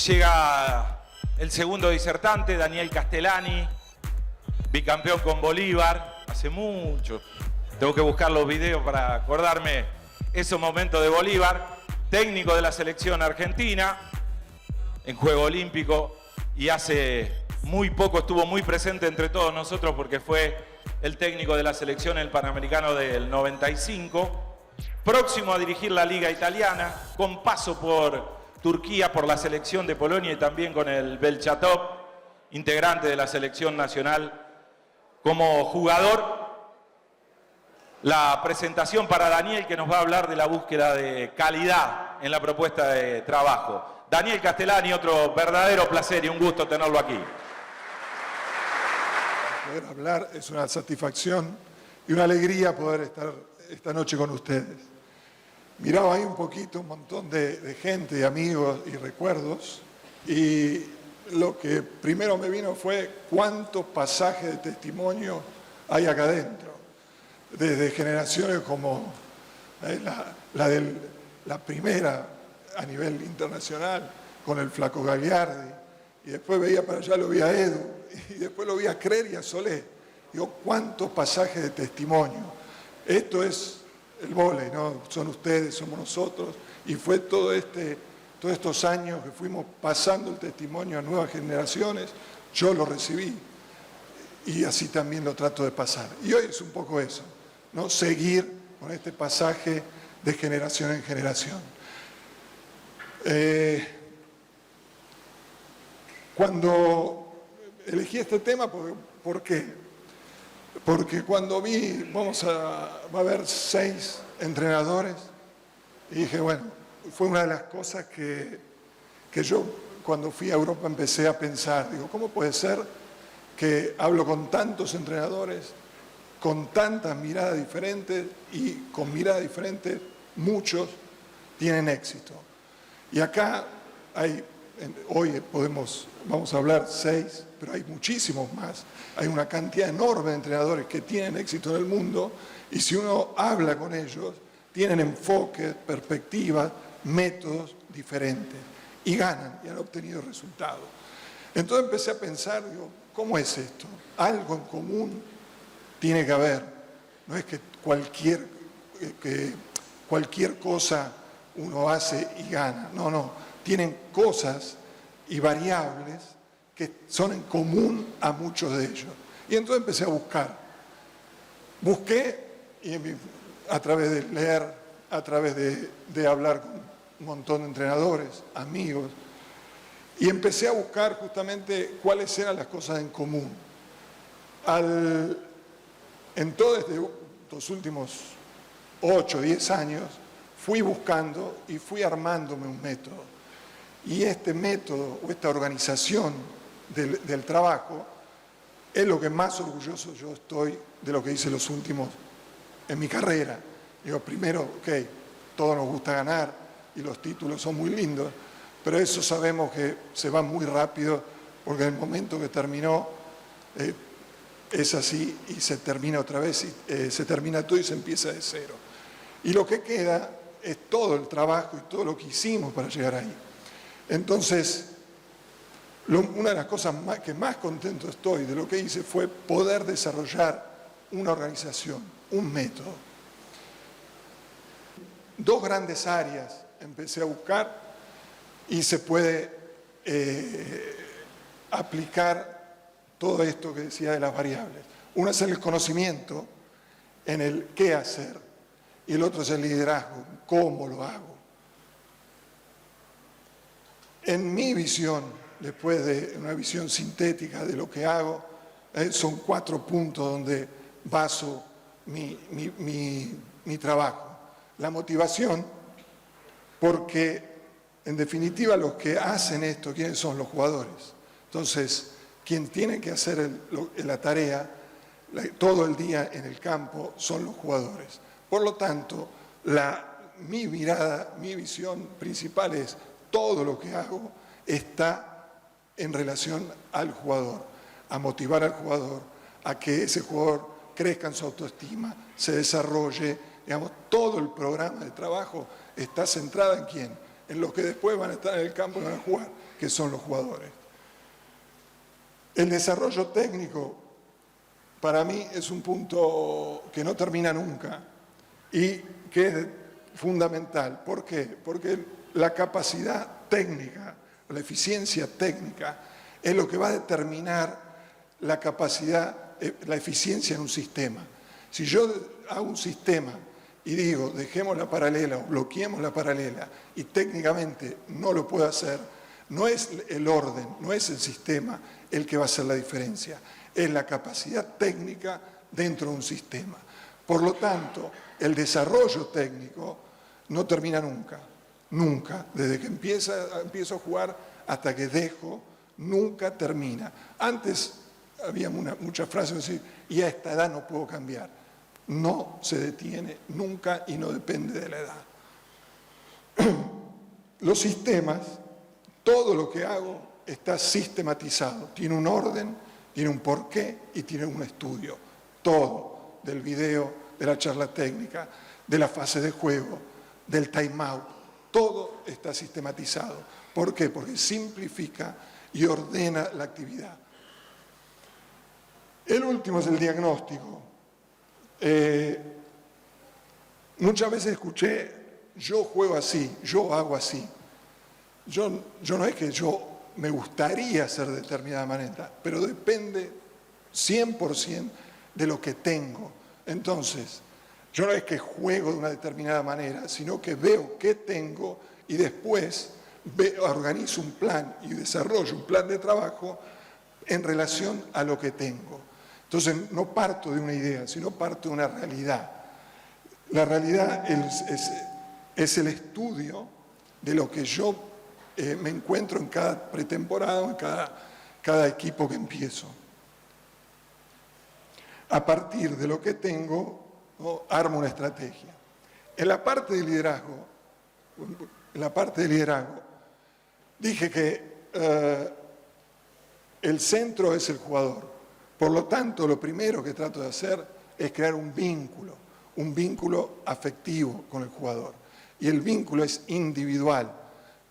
Llega el segundo disertante, Daniel Castellani, bicampeón con Bolívar, hace mucho. Tengo que buscar los videos para acordarme esos momentos de Bolívar, técnico de la selección argentina en Juego Olímpico y hace muy poco estuvo muy presente entre todos nosotros porque fue el técnico de la selección en el Panamericano del 95, próximo a dirigir la Liga Italiana, con paso por Turquía, por la selección de Polonia y también con el Belchatov, integrante de la selección nacional como jugador. La presentación para Daniel, que nos va a hablar de la búsqueda de calidad en la propuesta de trabajo. Daniel Castellani, otro verdadero placer y un gusto tenerlo aquí. Poder hablar es una satisfacción y una alegría poder estar esta noche con ustedes. Miraba ahí un poquito, un montón de gente, de amigos y recuerdos, y lo que primero me vino fue cuántos pasajes de testimonio hay acá adentro, desde generaciones como la primera a nivel internacional, con el Flaco Gagliardi, y después veía para allá, lo vi a Edu, y después lo vi a Crer y a Solé. Digo, cuántos pasajes de testimonio. Esto es el vóley, ¿no? Son ustedes, somos nosotros, y fue todos estos años que fuimos pasando el testimonio a nuevas generaciones, yo lo recibí, y así también lo trato de pasar. Y hoy es un poco eso, ¿no? Seguir con este pasaje de generación en generación. Cuando elegí este tema, ¿por qué? Porque cuando vi, va a haber 6 entrenadores, y dije, bueno, fue una de las cosas que yo cuando fui a Europa empecé a pensar, digo, ¿cómo puede ser que hablo con tantos entrenadores, con tantas miradas diferentes, y con miradas diferentes muchos tienen éxito? Y acá hay, hoy vamos a hablar 6, pero hay muchísimos más. Hay una cantidad enorme de entrenadores que tienen éxito en el mundo, y si uno habla con ellos, tienen enfoques, perspectivas, métodos diferentes, y ganan, y han obtenido resultados. Entonces empecé a pensar, digo, ¿cómo es esto? Algo en común tiene que haber. No es que cualquier cosa uno hace y gana. No. Tienen cosas y variables que son en común a muchos de ellos. Y entonces empecé a buscar. Busqué y a través de leer, a través de hablar con un montón de entrenadores, amigos, y empecé a buscar justamente cuáles eran las cosas en común. En todos estos últimos 8 o 10 años fui buscando y fui armándome un método. Y este método o esta organización del trabajo es lo que más orgulloso yo estoy de lo que hice los últimos en mi carrera. Digo, primero, todos nos gusta ganar y los títulos son muy lindos, pero eso sabemos que se va muy rápido porque en el momento que terminó es así y se termina otra vez, se termina todo y se empieza de cero. Y lo que queda es todo el trabajo y todo lo que hicimos para llegar ahí. Entonces, una de las cosas que más contento estoy de lo que hice fue poder desarrollar una organización, un método. 2 grandes áreas empecé a buscar y se puede aplicar todo esto que decía de las variables. Una es el conocimiento en el qué hacer y el otro es el liderazgo, cómo lo hago. En mi visión, después de una visión sintética de lo que hago, son 4 puntos donde baso mi trabajo. La motivación, porque en definitiva los que hacen esto, ¿quiénes son? Los jugadores. Entonces, quien tiene que hacer la tarea todo el día en el campo son los jugadores. Por lo tanto, mi mirada, mi visión principal es todo lo que hago está en relación al jugador, a motivar al jugador, a que ese jugador crezca en su autoestima, se desarrolle, digamos, todo el programa de trabajo está centrado en quién, en los que después van a estar en el campo y van a jugar, que son los jugadores. El desarrollo técnico, para mí, es un punto que no termina nunca y que es fundamental. ¿Por qué? Porque la capacidad técnica, la eficiencia técnica, es lo que va a determinar la capacidad, la eficiencia en un sistema. Si yo hago un sistema y digo, dejemos la paralela o bloqueemos la paralela y técnicamente no lo puedo hacer, no es el orden, no es el sistema el que va a hacer la diferencia, es la capacidad técnica dentro de un sistema. Por lo tanto, el desarrollo técnico no termina nunca, nunca, desde que empiezo a jugar hasta que dejo, nunca termina. Antes había muchas frases así, y a esta edad no puedo cambiar. No se detiene nunca y no depende de la edad. Los sistemas, todo lo que hago está sistematizado, tiene un orden, tiene un porqué y tiene un estudio. Todo, del video, de la charla técnica, de la fase de juego, del time out, todo está sistematizado. ¿Por qué? Porque simplifica y ordena la actividad. El último es el diagnóstico. Muchas veces escuché, yo juego así, yo hago así. Yo no es que yo me gustaría hacer de determinada manera, pero depende 100% de lo que tengo. Entonces, yo no es que juego de una determinada manera, sino que veo qué tengo y después organizo un plan y desarrollo un plan de trabajo en relación a lo que tengo. Entonces, no parto de una idea, sino parto de una realidad. La realidad es el estudio de lo que yo me encuentro en cada pretemporada, en cada equipo que empiezo. A partir de lo que tengo, ¿no?, armo una estrategia. En la parte de liderazgo, dije que el centro es el jugador. Por lo tanto, lo primero que trato de hacer es crear un vínculo afectivo con el jugador. Y el vínculo es individual,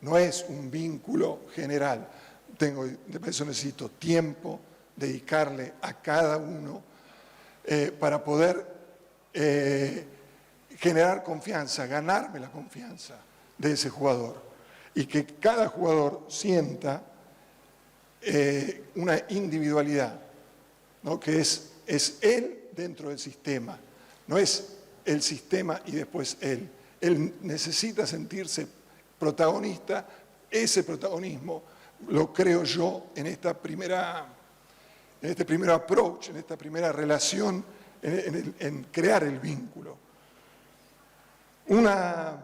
no es un vínculo general. De eso necesito tiempo, dedicarle a cada uno para poder generar confianza, ganarme la confianza de ese jugador. Y que cada jugador sienta una individualidad, ¿no?, que es él dentro del sistema, no es el sistema y después él. Él necesita sentirse protagonista, ese protagonismo lo creo yo en este primer approach, en esta primera relación, en crear el vínculo. Una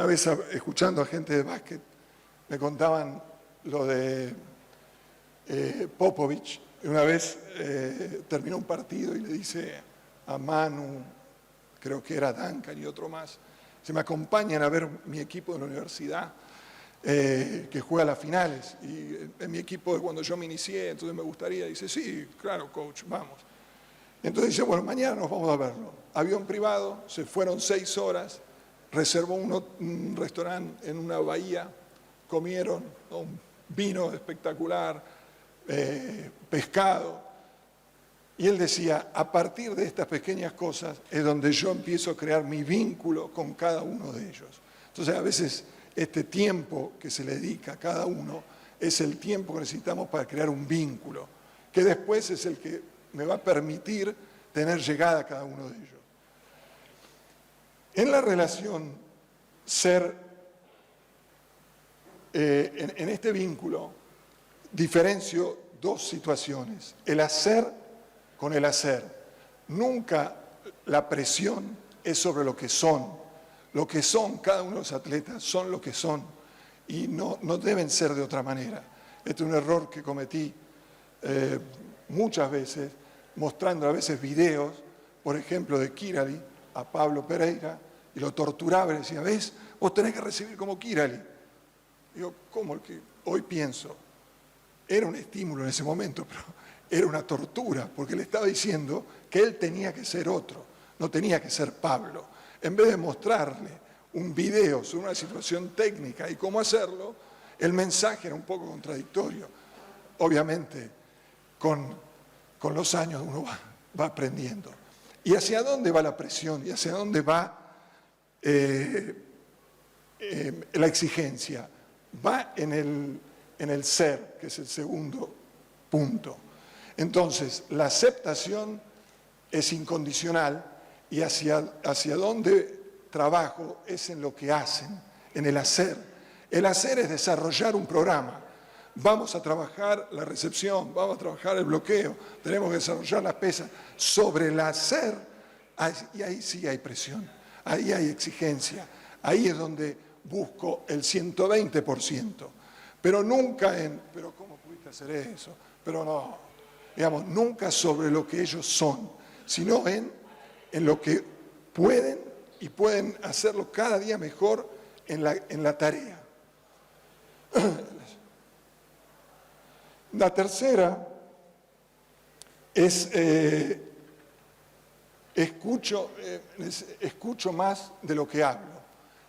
vez escuchando a gente de básquet, me contaban lo de Popovich. Una vez terminó un partido y le dice a Manu, creo que era Duncan y otro más, se me acompañan a ver mi equipo de la universidad que juega las finales. Y en mi equipo de cuando yo me inicié, entonces me gustaría. Dice, sí, claro, coach, vamos. Entonces dice, bueno, mañana nos vamos a verlo. Avión privado, se fueron 6 horas, reservó un restaurante en una bahía, comieron, ¿no?, un vino espectacular, pescado. Y él decía, a partir de estas pequeñas cosas es donde yo empiezo a crear mi vínculo con cada uno de ellos. Entonces, a veces este tiempo que se le dedica a cada uno es el tiempo que necesitamos para crear un vínculo, que después es el que me va a permitir tener llegada a cada uno de ellos. En la relación, en este vínculo, diferencio 2 situaciones. El hacer con el hacer. Nunca la presión es sobre lo que son. Lo que son, cada uno de los atletas son lo que son y no deben ser de otra manera. Este es un error que cometí muchas veces, mostrando a veces videos, por ejemplo, de Kirali a Pablo Pereira, y lo torturaba y le decía, ¿ves? Vos tenés que recibir como Kirali. Digo, ¿cómo? El que hoy pienso, era un estímulo en ese momento, pero era una tortura, porque le estaba diciendo que él tenía que ser otro, no tenía que ser Pablo. En vez de mostrarle un video sobre una situación técnica y cómo hacerlo, el mensaje era un poco contradictorio. Obviamente, con los años uno va aprendiendo. ¿Y hacia dónde va la presión? ¿Y hacia dónde va la exigencia? Va en el ser, que es el segundo punto. Entonces, la aceptación es incondicional y hacia dónde trabajo es en lo que hacen, en el hacer. El hacer es desarrollar un programa. Vamos a trabajar la recepción, vamos a trabajar el bloqueo, tenemos que desarrollar las pesas. Sobre el hacer, y ahí sí hay presión, ahí hay exigencia, ahí es donde busco el 120%. Pero nunca pero ¿cómo pudiste hacer eso? Pero no, digamos, nunca sobre lo que ellos son, sino en lo que pueden y pueden hacerlo cada día mejor en la tarea. La tercera es escucho más de lo que hablo.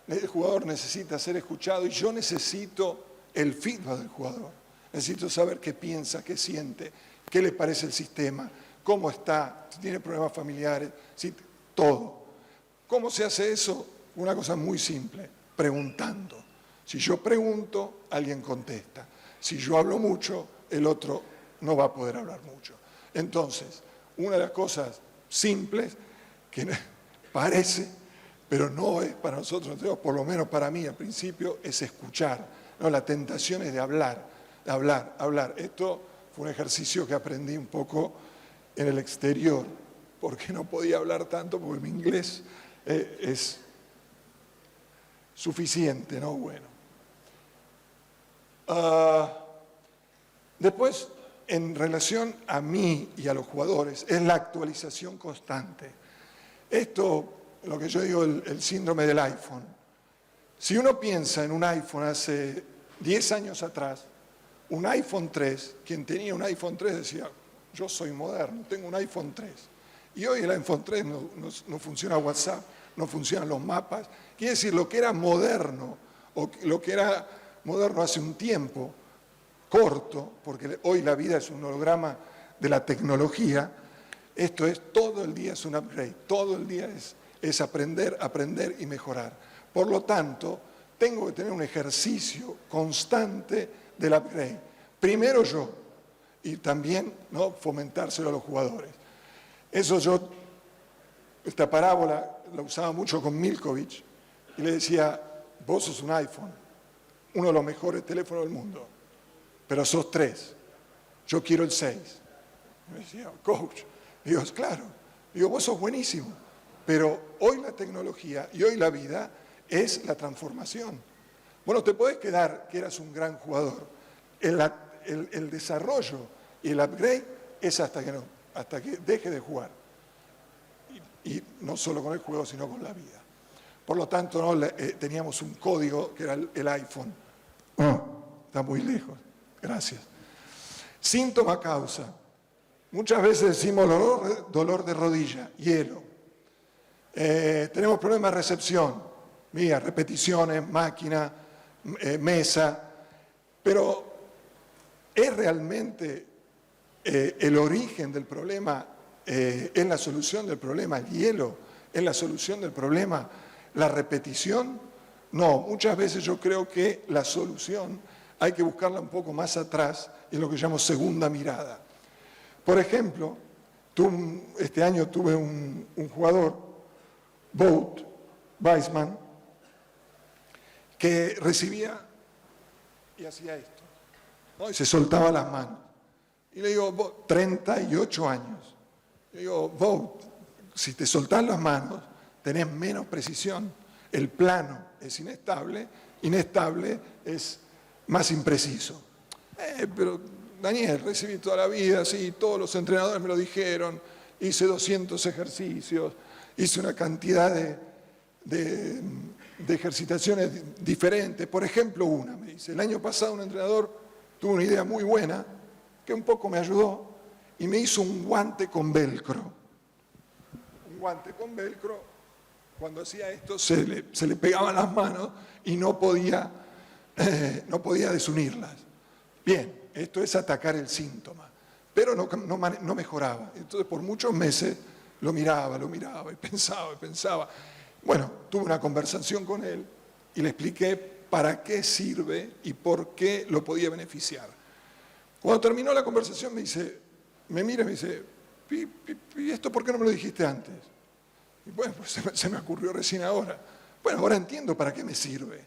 El jugador necesita ser escuchado y yo necesito el feedback del jugador. Necesito saber qué piensa, qué siente, qué le parece el sistema, cómo está, si tiene problemas familiares, todo. ¿Cómo se hace eso? Una cosa muy simple, preguntando. Si yo pregunto, alguien contesta. Si yo hablo mucho, el otro no va a poder hablar mucho. Entonces, una de las cosas simples que parece, pero no es para nosotros, por lo menos para mí al principio, es escuchar. ¿No? La tentación es de hablar, hablar. Esto fue un ejercicio que aprendí un poco en el exterior, porque no podía hablar tanto, porque mi inglés es suficiente, ¿no? Bueno. Después, en relación a mí y a los jugadores, es la actualización constante. Esto, lo que yo digo, el síndrome del iPhone. Si uno piensa en un iPhone hace 10 años atrás, un iPhone 3, quien tenía un iPhone 3 decía, yo soy moderno, tengo un iPhone 3. Y hoy el iPhone 3 no funciona WhatsApp, no funcionan los mapas. Quiere decir, lo que era moderno, o lo que era moderno hace un tiempo, corto, porque hoy la vida es un holograma de la tecnología, esto es todo el día es un upgrade, todo el día es aprender, aprender y mejorar. Por lo tanto, tengo que tener un ejercicio constante del upgrade. Primero yo, y también, ¿no?, fomentárselo a los jugadores. Esta parábola la usaba mucho con Milkovic, y le decía, vos sos un iPhone, uno de los mejores teléfonos del mundo, pero sos 3, yo quiero el 6. Me decía, coach, digo, claro, digo, vos sos buenísimo, pero hoy la tecnología y hoy la vida es la transformación. Bueno, te podés quedar que eras un gran jugador. El desarrollo y el upgrade es hasta que deje de jugar. Y no solo con el juego, sino con la vida. Por lo tanto, ¿no? Teníamos un código que era el iPhone. Está muy lejos. Gracias. Síntoma causa. Muchas veces decimos dolor de rodilla, hielo. Tenemos problemas de recepción. Mira, repeticiones, máquina, mesa. Pero ¿es realmente el origen del problema, es la solución del problema el hielo? ¿Es la solución del problema la repetición? No, muchas veces yo creo que la solución hay que buscarla un poco más atrás, en lo que llamo segunda mirada. Por ejemplo, este año tuve un jugador, Bout, Weissman, que recibía y hacía esto, ¿no? Y se soltaba las manos. Y le digo, 38 años. Le digo, Bout, si te soltás las manos, tenés menos precisión. El plano es inestable es más impreciso. Pero Daniel, recibí toda la vida, sí, todos los entrenadores me lo dijeron, hice 200 ejercicios, hice una cantidad de ejercitaciones diferentes. Por ejemplo, me dice, el año pasado un entrenador tuvo una idea muy buena, que un poco me ayudó, y me hizo un guante con velcro. Un guante con velcro cuando hacía esto se le pegaban las manos y no podía desunirlas. Bien, esto es atacar el síntoma, pero no mejoraba. Entonces por muchos meses lo miraba y pensaba. Bueno, tuve una conversación con él y le expliqué para qué sirve y por qué lo podía beneficiar. Cuando terminó la conversación me mira y me dice, ¿y esto por qué no me lo dijiste antes? Y bueno, pues se me ocurrió recién ahora. Bueno, ahora entiendo para qué me sirve.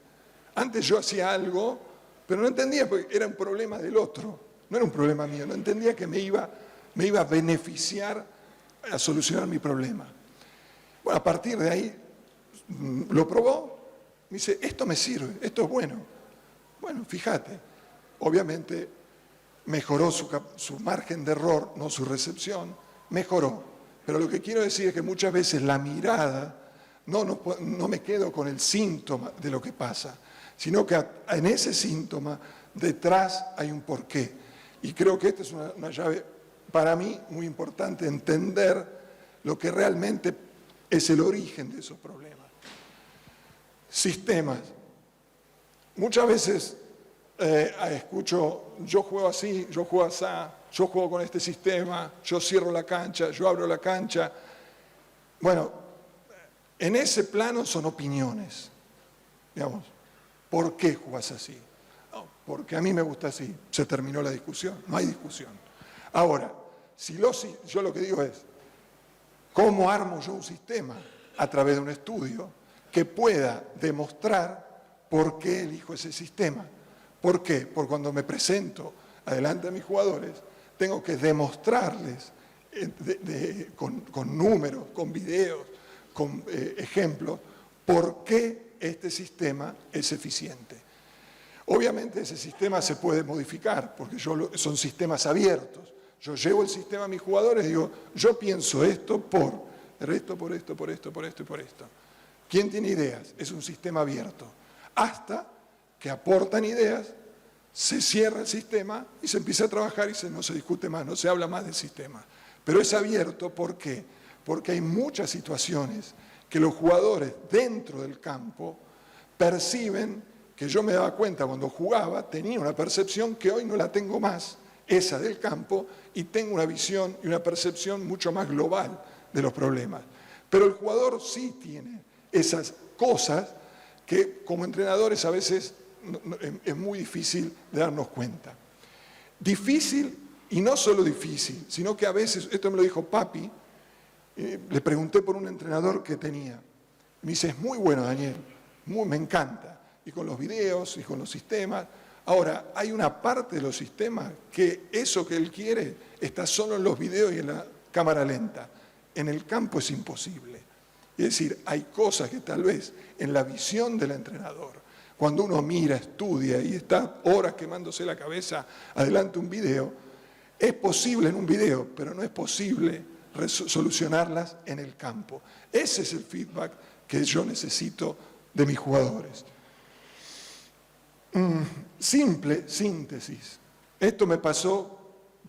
Antes yo hacía algo, pero no entendía porque era un problema del otro, no era un problema mío, no entendía que me iba a beneficiar a solucionar mi problema. Bueno, a partir de ahí lo probó, me dice, esto me sirve, esto es bueno. Bueno, fíjate, obviamente mejoró su margen de error, no su recepción, mejoró. Pero lo que quiero decir es que muchas veces la mirada, no me quedo con el síntoma de lo que pasa, sino que en ese síntoma detrás hay un porqué. Y creo que esta es una llave para mí muy importante, entender lo que realmente es el origen de esos problemas. Sistemas. Muchas veces escucho, yo juego así, yo juego así, yo juego con este sistema, yo cierro la cancha, yo abro la cancha. Bueno, en ese plano son opiniones, digamos. ¿Por qué jugás así? No, porque a mí me gusta así. Se terminó la discusión, no hay discusión. Ahora, yo lo que digo es, ¿cómo armo yo un sistema? A través de un estudio que pueda demostrar por qué elijo ese sistema. ¿Por qué? Porque cuando me presento adelante a mis jugadores, tengo que demostrarles con números, con videos, con ejemplos, por qué este sistema es eficiente. Obviamente ese sistema se puede modificar, porque son sistemas abiertos. Yo llevo el sistema a mis jugadores y digo, yo pienso esto por esto, por esto, por esto, por esto y por esto. ¿Quién tiene ideas? Es un sistema abierto. Hasta que aportan ideas, se cierra el sistema y se empieza a trabajar y no se discute más, no se habla más del sistema. Pero es abierto, ¿por qué? Porque hay muchas situaciones que los jugadores dentro del campo perciben, que yo me daba cuenta cuando jugaba, tenía una percepción que hoy no la tengo más, esa del campo, y tengo una visión y una percepción mucho más global de los problemas. Pero el jugador sí tiene esas cosas que como entrenadores a veces es muy difícil de darnos cuenta. Difícil, y no solo difícil, sino que a veces, esto me lo dijo Papi, le pregunté por un entrenador que tenía. Me dice, es muy bueno, Daniel, me encanta. Y con los videos y con los sistemas. Ahora, hay una parte de los sistemas que eso que él quiere está solo en los videos y en la cámara lenta. En el campo es imposible. Es decir, hay cosas que tal vez en la visión del entrenador, cuando uno mira, estudia y está horas quemándose la cabeza adelante un video, es posible en un video, pero no es posible solucionarlas en el campo. Ese es el feedback que yo necesito de mis jugadores. Simple síntesis. Esto me pasó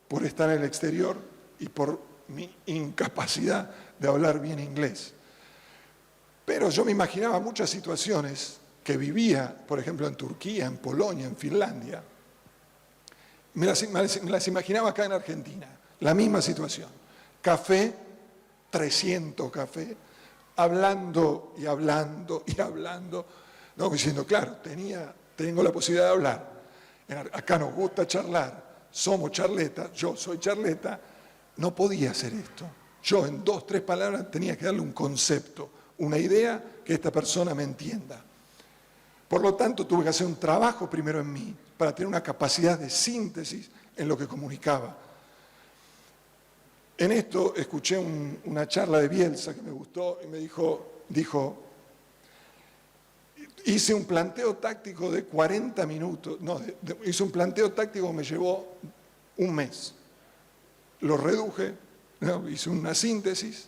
por estar en el exterior y por mi incapacidad de hablar bien inglés. Pero yo me imaginaba muchas situaciones que vivía, por ejemplo, en Turquía, en Polonia, en Finlandia. Me las imaginaba acá en Argentina, la misma situación. Café, 300 café, hablando y hablando y hablando, no, diciendo, claro, tengo la posibilidad de hablar. Acá nos gusta charlar, somos charletas, yo soy charleta, no podía hacer esto. Yo en 2, 3 palabras tenía que darle un concepto, una idea que esta persona me entienda. Por lo tanto, tuve que hacer un trabajo primero en mí para tener una capacidad de síntesis en lo que comunicaba. En esto escuché una charla de Bielsa que me gustó y me dijo, hice un planteo táctico de 40 minutos, hice un planteo táctico que me llevó un mes. Lo reduje, hice una síntesis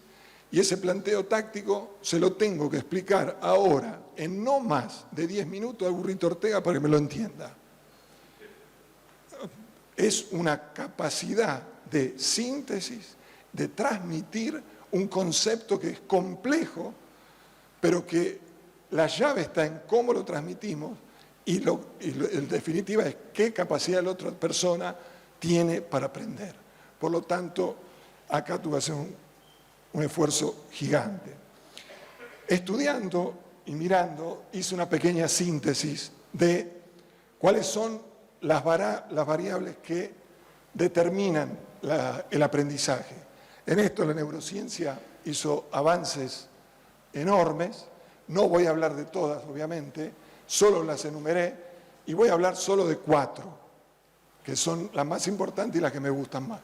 y ese planteo táctico se lo tengo que explicar ahora en no más de 10 minutos al Burrito Ortega para que me lo entienda. Es una capacidad de síntesis, de transmitir un concepto que es complejo, pero que la llave está en cómo lo transmitimos y en definitiva es qué capacidad la otra persona tiene para aprender. Por lo tanto, acá tuve que hacer un esfuerzo gigante. Estudiando y mirando, hice una pequeña síntesis de cuáles son las variables que determinan el aprendizaje. En esto la neurociencia hizo avances enormes. No voy a hablar de todas, obviamente, solo las enumeré y voy a hablar solo de 4, que son las más importantes y las que me gustan más.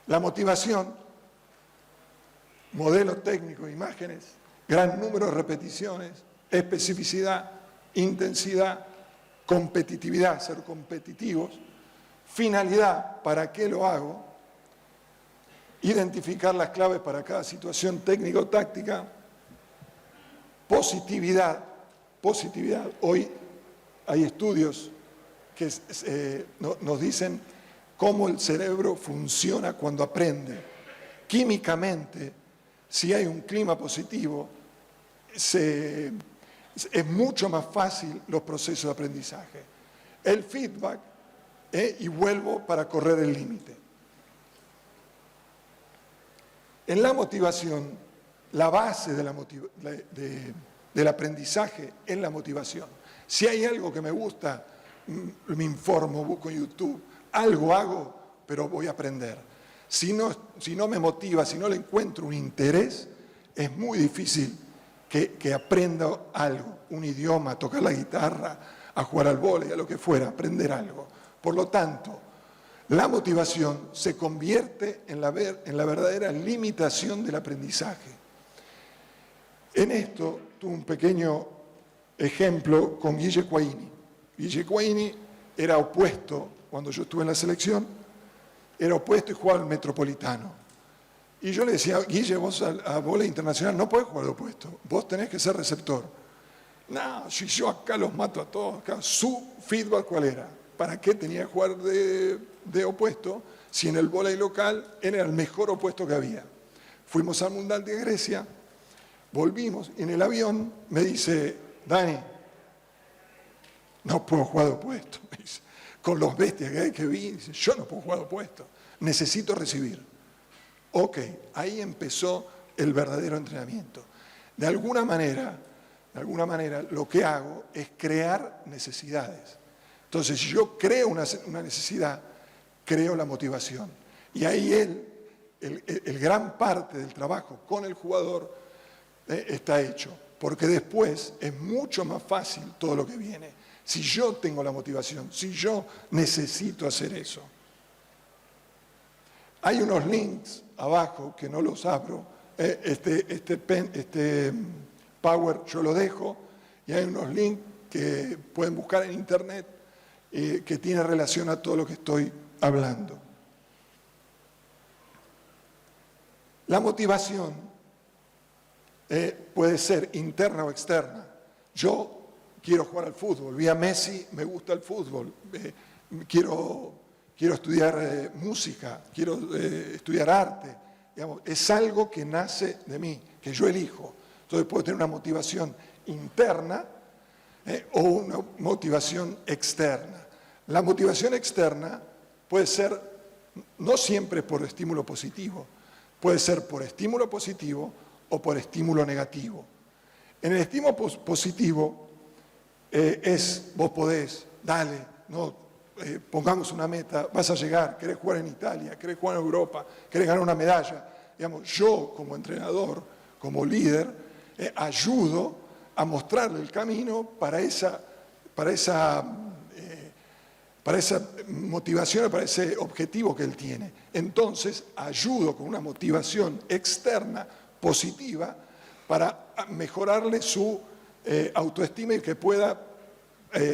La motivación, modelo técnico, imágenes, gran número de repeticiones, especificidad, intensidad, competitividad, ser competitivos, finalidad, ¿para qué lo hago? Identificar las claves para cada situación técnico-táctica, positividad. Hoy hay estudios que nos dicen cómo el cerebro funciona cuando aprende. Químicamente, si hay un clima positivo, es mucho más fácil los procesos de aprendizaje. El feedback, y vuelvo para correr el límite. En la motivación, la base del aprendizaje es la motivación. Si hay algo que me gusta, me informo, busco en YouTube, algo hago, pero voy a aprender. Si no me motiva, si no le encuentro un interés, es muy difícil que aprenda algo, un idioma, a tocar la guitarra, a jugar al vóley, a lo que fuera, aprender algo. Por lo tanto, la motivación se convierte en la verdadera limitación del aprendizaje. En esto tuve un pequeño ejemplo con Guille Quaini. Guille Quaini era opuesto, cuando yo estuve en la selección, era opuesto y jugaba al Metropolitano. Y yo le decía, Guille, vos a vóley internacional no podés jugar de opuesto, vos tenés que ser receptor. No, si yo acá los mato a todos, acá, su feedback, ¿cuál era? ¿Para qué tenía que jugar de opuesto si en el vóley local era el mejor opuesto que había? Fuimos al Mundial de Grecia, volvimos, y en el avión me dice, Dani, no puedo jugar de opuesto. Me dice, con los bestias que vi, dice, yo no puedo jugar de opuesto, necesito recibir. Ok, ahí empezó el verdadero entrenamiento. De alguna manera, lo que hago es crear necesidades. Entonces, si yo creo una necesidad, creo la motivación. Y ahí el gran parte del trabajo con el jugador está hecho. Porque después es mucho más fácil todo lo que viene. Si yo tengo la motivación, si yo necesito hacer eso. Hay unos links abajo que no los abro. Este Power yo lo dejo. Y hay unos links que pueden buscar en internet que tiene relación a todo lo que estoy hablando. La motivación puede ser interna o externa. Yo quiero jugar al fútbol, vi a Messi, me gusta el fútbol, quiero estudiar música, quiero estudiar arte. Digamos, es algo que nace de mí, que yo elijo. Entonces puedo tener una motivación interna o una motivación externa. La motivación externa puede ser no siempre por estímulo positivo, puede ser por estímulo positivo o por estímulo negativo. En el estímulo positivo vos podés, dale, no, pongamos una meta, vas a llegar, querés jugar en Italia, querés jugar en Europa, querés ganar una medalla. Digamos, yo como entrenador, como líder, ayudo a mostrarle el camino para esa motivación, para ese objetivo que él tiene. Entonces, ayudo con una motivación externa, positiva, para mejorarle su autoestima y que pueda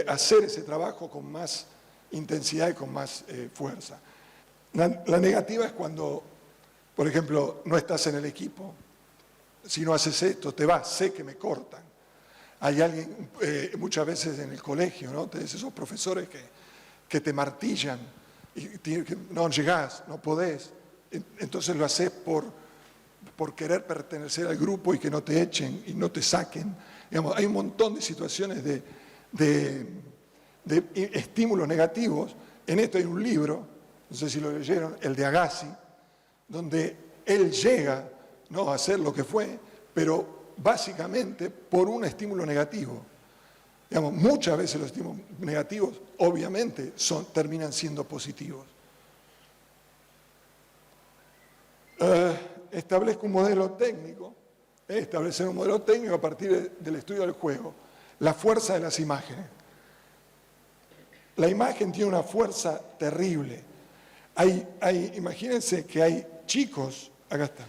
hacer ese trabajo con más intensidad y con más fuerza. La negativa es cuando, por ejemplo, no estás en el equipo. Si no haces esto, te vas, sé que me cortan. Hay alguien, muchas veces en el colegio, ¿no? Tenés esos profesores que te martillan y no llegás, no podés. Entonces lo haces por querer pertenecer al grupo y que no te echen y no te saquen. Digamos, hay un montón de situaciones de estímulos negativos. En esto hay un libro, no sé si lo leyeron, el de Agassi, donde él llega, ¿no?, a hacer lo que fue, pero básicamente por un estímulo negativo. Digamos, muchas veces los estímulos negativos, obviamente, terminan siendo positivos. Establezco un modelo técnico, establecer un modelo técnico a partir del estudio del juego. La fuerza de las imágenes. La imagen tiene una fuerza terrible. Imagínense que hay chicos, acá está,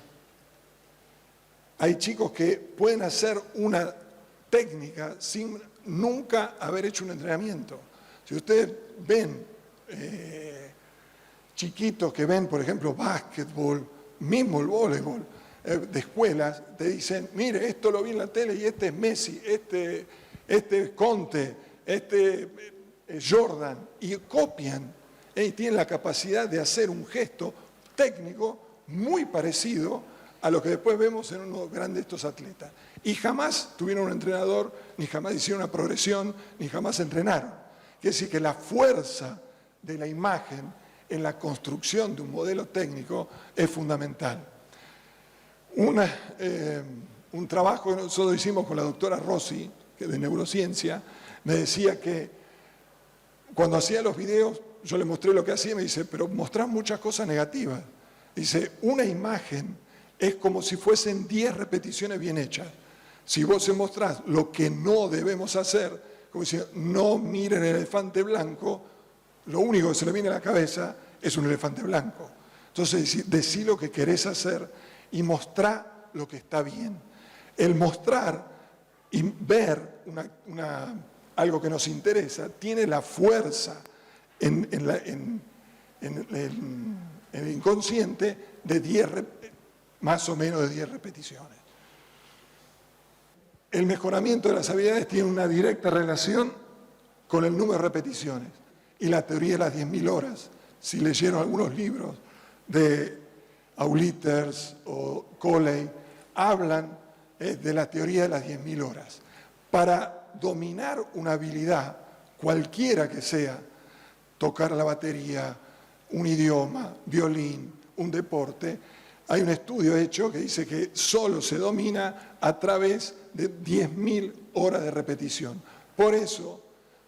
hay chicos que pueden hacer una técnica sin nunca haber hecho un entrenamiento. Si ustedes ven chiquitos que ven, por ejemplo, básquetbol, mismo el voleibol, de escuelas, te dicen, mire, esto lo vi en la tele y este es Messi, este es Conte, este es Jordan, y copian y tienen la capacidad de hacer un gesto técnico muy parecido a lo que después vemos en uno grande de estos atletas. Y jamás tuvieron un entrenador, ni jamás hicieron una progresión, ni jamás entrenaron. Quiere decir que la fuerza de la imagen en la construcción de un modelo técnico es fundamental. Un trabajo que nosotros hicimos con la doctora Rossi, que de neurociencia, me decía que cuando hacía los videos, yo le mostré lo que hacía y me dice, pero mostrás muchas cosas negativas. Dice, una imagen es como si fuesen 10 repeticiones bien hechas. Si vos se mostrás lo que no debemos hacer, como si no miren el elefante blanco, lo único que se le viene a la cabeza es un elefante blanco. Entonces, decí lo que querés hacer y mostrá lo que está bien. El mostrar y ver algo que nos interesa tiene la fuerza en el inconsciente de más o menos de 10 repeticiones. El mejoramiento de las habilidades tiene una directa relación con el número de repeticiones y la teoría de las 10.000 horas. Si leyeron algunos libros de Aulitters o Coley, hablan de la teoría de las 10.000 horas. Para dominar una habilidad, cualquiera que sea, tocar la batería, un idioma, violín, un deporte, hay un estudio hecho que dice que solo se domina a través de 10.000 horas de repetición. Por eso,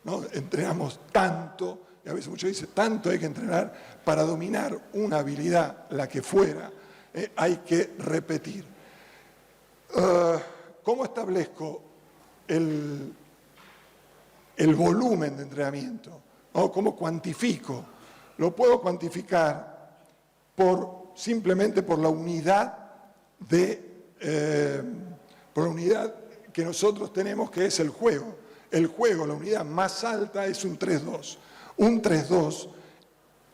¿no?, entrenamos tanto, y a veces muchos dicen, tanto hay que entrenar para dominar una habilidad, la que fuera, hay que repetir. ¿Cómo establezco el volumen de entrenamiento? ¿No? ¿Cómo cuantifico? Lo puedo cuantificar simplemente por la unidad que nosotros tenemos, que es el juego. El juego, la unidad más alta es un 3-2. Un 3-2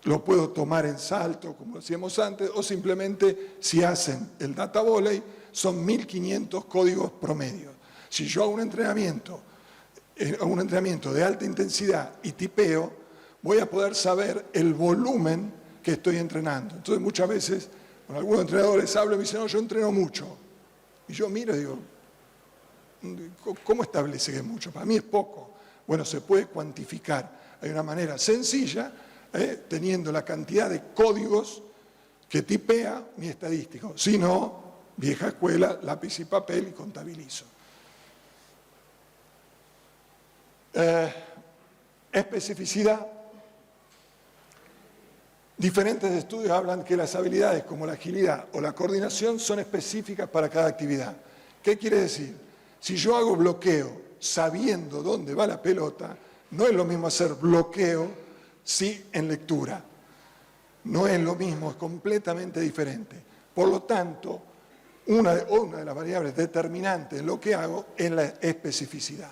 lo puedo tomar en salto, como decíamos antes, o simplemente si hacen el data volley, son 1.500 códigos promedios. Si yo hago un entrenamiento de alta intensidad y tipeo, voy a poder saber el volumen que estoy entrenando. Entonces muchas veces con algunos entrenadores hablo y me dicen, no, yo entreno mucho. Y yo miro y digo, ¿cómo establece que es mucho? Para mí es poco. Bueno, se puede cuantificar. Hay una manera sencilla, teniendo la cantidad de códigos que tipea mi estadístico. Si no, vieja escuela, lápiz y papel y contabilizo. Especificidad. Diferentes estudios hablan que las habilidades como la agilidad o la coordinación son específicas para cada actividad. ¿Qué quiere decir? Si yo hago bloqueo sabiendo dónde va la pelota, no es lo mismo hacer bloqueo en lectura. No es lo mismo, es completamente diferente. Por lo tanto, una de las variables determinantes en lo que hago es la especificidad.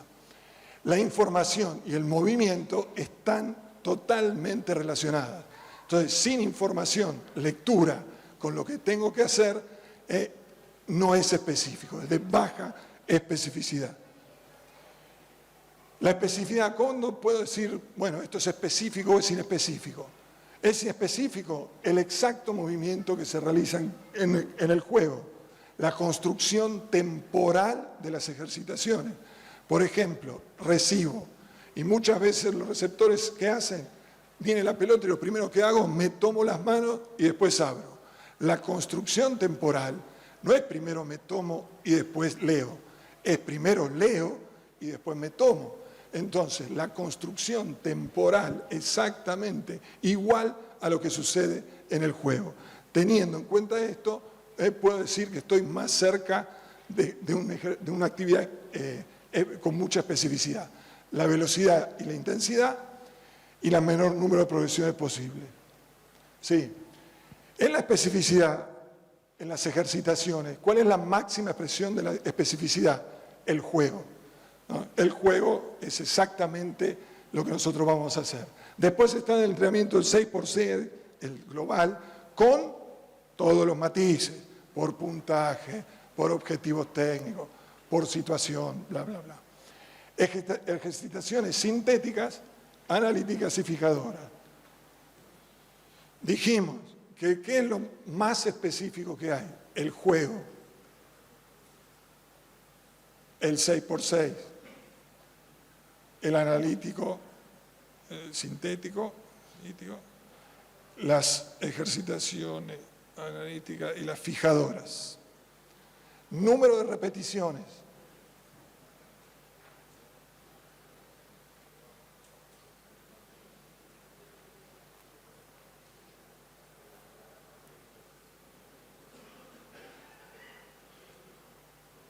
La información y el movimiento están totalmente relacionadas. Entonces, sin información, lectura, con lo que tengo que hacer, no es específico, es de baja especificidad. La especificidad, ¿cuándo puedo decir, bueno, esto es específico o es inespecífico? Es inespecífico el exacto movimiento que se realiza en el juego. la construcción temporal de las ejercitaciones. Por ejemplo, recibo, y muchas veces los receptores, ¿qué hacen? Viene la pelota y lo primero que hago, me tomo las manos y después abro. La construcción temporal no es primero me tomo y después leo, es primero leo y después me tomo. Entonces, la construcción temporal exactamente igual a lo que sucede en el juego. Teniendo en cuenta esto, puedo decir que estoy más cerca de una actividad con mucha especificidad. La velocidad y la intensidad y el menor número de progresiones posible. Sí. En la especificidad, en las ejercitaciones, ¿cuál es la máxima expresión de la especificidad? El juego, ¿no? El juego es exactamente lo que nosotros vamos a hacer. Después está el entrenamiento del 6x6, el global, con todos los matices, por puntaje, por objetivos técnicos, por situación, bla, bla, bla. Ejercitaciones sintéticas, analíticas y fijadoras. Dijimos que ¿qué es lo más específico que hay? El juego, el 6x6, el analítico, el sintético, las ejercitaciones analíticas y las fijadoras. Número de repeticiones.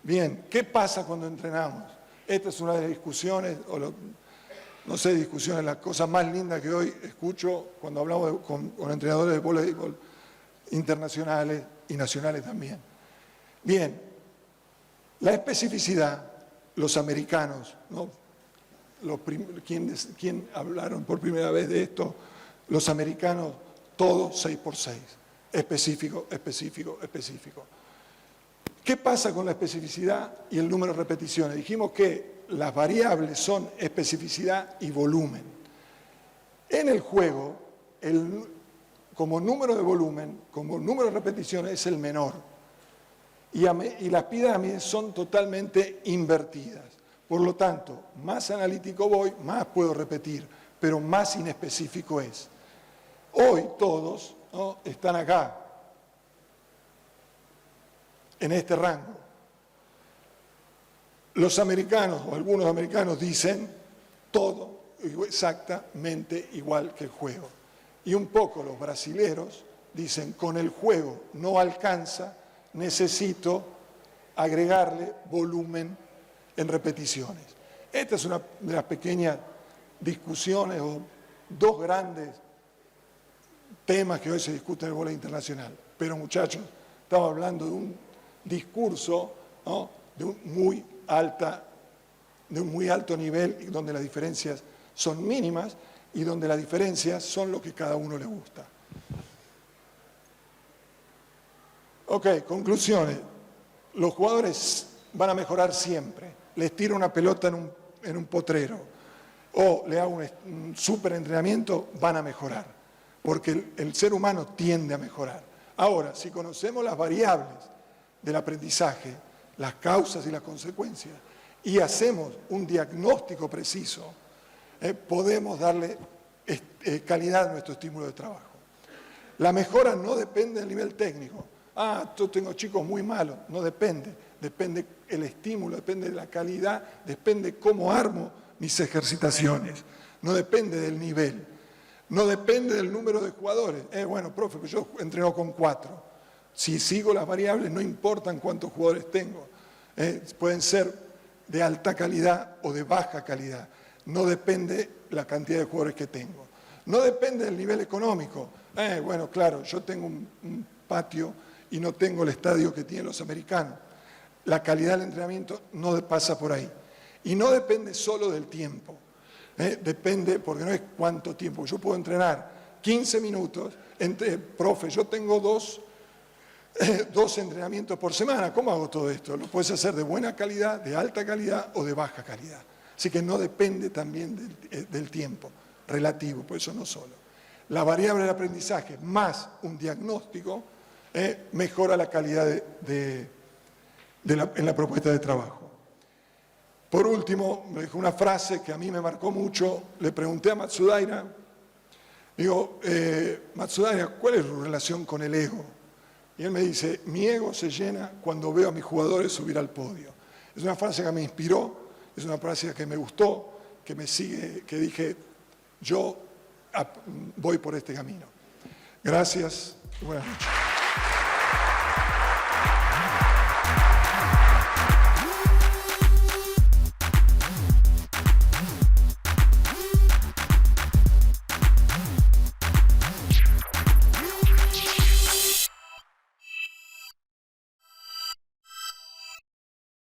Bien, ¿qué pasa cuando entrenamos? Esta es una de las discusiones, no sé, discusiones, las cosas más lindas que hoy escucho cuando hablamos con entrenadores de voleibol internacionales y nacionales también. Bien, la especificidad, los americanos, ¿no? ¿Quién hablaron por primera vez de esto? Los americanos, todo 6x6, específico, específico, específico. ¿Qué pasa con la especificidad y el número de repeticiones? Dijimos que las variables son especificidad y volumen. En el juego, como número de volumen, como número de repeticiones es el menor. Y las pirámides son totalmente invertidas. Por lo tanto, más analítico voy, más puedo repetir, pero más inespecífico es. Hoy todos, ¿no?, están acá, en este rango. Los americanos, o algunos americanos, dicen todo exactamente igual que el juego. Y un poco los brasileros dicen, con el juego no alcanza, necesito agregarle volumen en repeticiones. Esta es una de las pequeñas discusiones o dos grandes temas que hoy se discuten en el voleibol internacional. Pero muchachos, estamos hablando de un discurso, ¿no?, de un muy alto nivel, donde las diferencias son mínimas y donde las diferencias son lo que cada uno le gusta. Ok, conclusiones. Los jugadores van a mejorar siempre. Les tiro una pelota en un potrero o le hago un súper entrenamiento, van a mejorar, porque el ser humano tiende a mejorar. Ahora, si conocemos las variables del aprendizaje, las causas y las consecuencias, y hacemos un diagnóstico preciso, podemos darle calidad a nuestro estímulo de trabajo. La mejora no depende del nivel técnico. Yo tengo chicos muy malos. No depende. Depende el estímulo, depende de la calidad, depende cómo armo mis ejercitaciones. No depende del nivel. No depende del número de jugadores. Bueno, profe, pues yo entreno con 4. Si sigo las variables, no importan cuántos jugadores tengo. Pueden ser de alta calidad o de baja calidad. No depende la cantidad de jugadores que tengo. No depende del nivel económico. Bueno, claro, yo tengo un patio y no tengo el estadio que tienen los americanos. La calidad del entrenamiento no pasa por ahí. Y no depende solo del tiempo. Depende, porque no es cuánto tiempo. Yo puedo entrenar 15 minutos. Profe, yo tengo dos entrenamientos por semana. ¿Cómo hago todo esto? Lo puedes hacer de buena calidad, de alta calidad o de baja calidad. Así que no depende también del tiempo relativo, por eso no solo. La variable del aprendizaje más un diagnóstico mejora la calidad en la propuesta de trabajo. Por último, me dijo una frase que a mí me marcó mucho. Le pregunté a Matsudaira, digo, Matsudaira, ¿cuál es tu relación con el ego? Y él me dice, mi ego se llena cuando veo a mis jugadores subir al podio. Es una frase que me inspiró, es una frase que me gustó, que me sigue, que dije, yo voy por este camino. Gracias y buenas noches.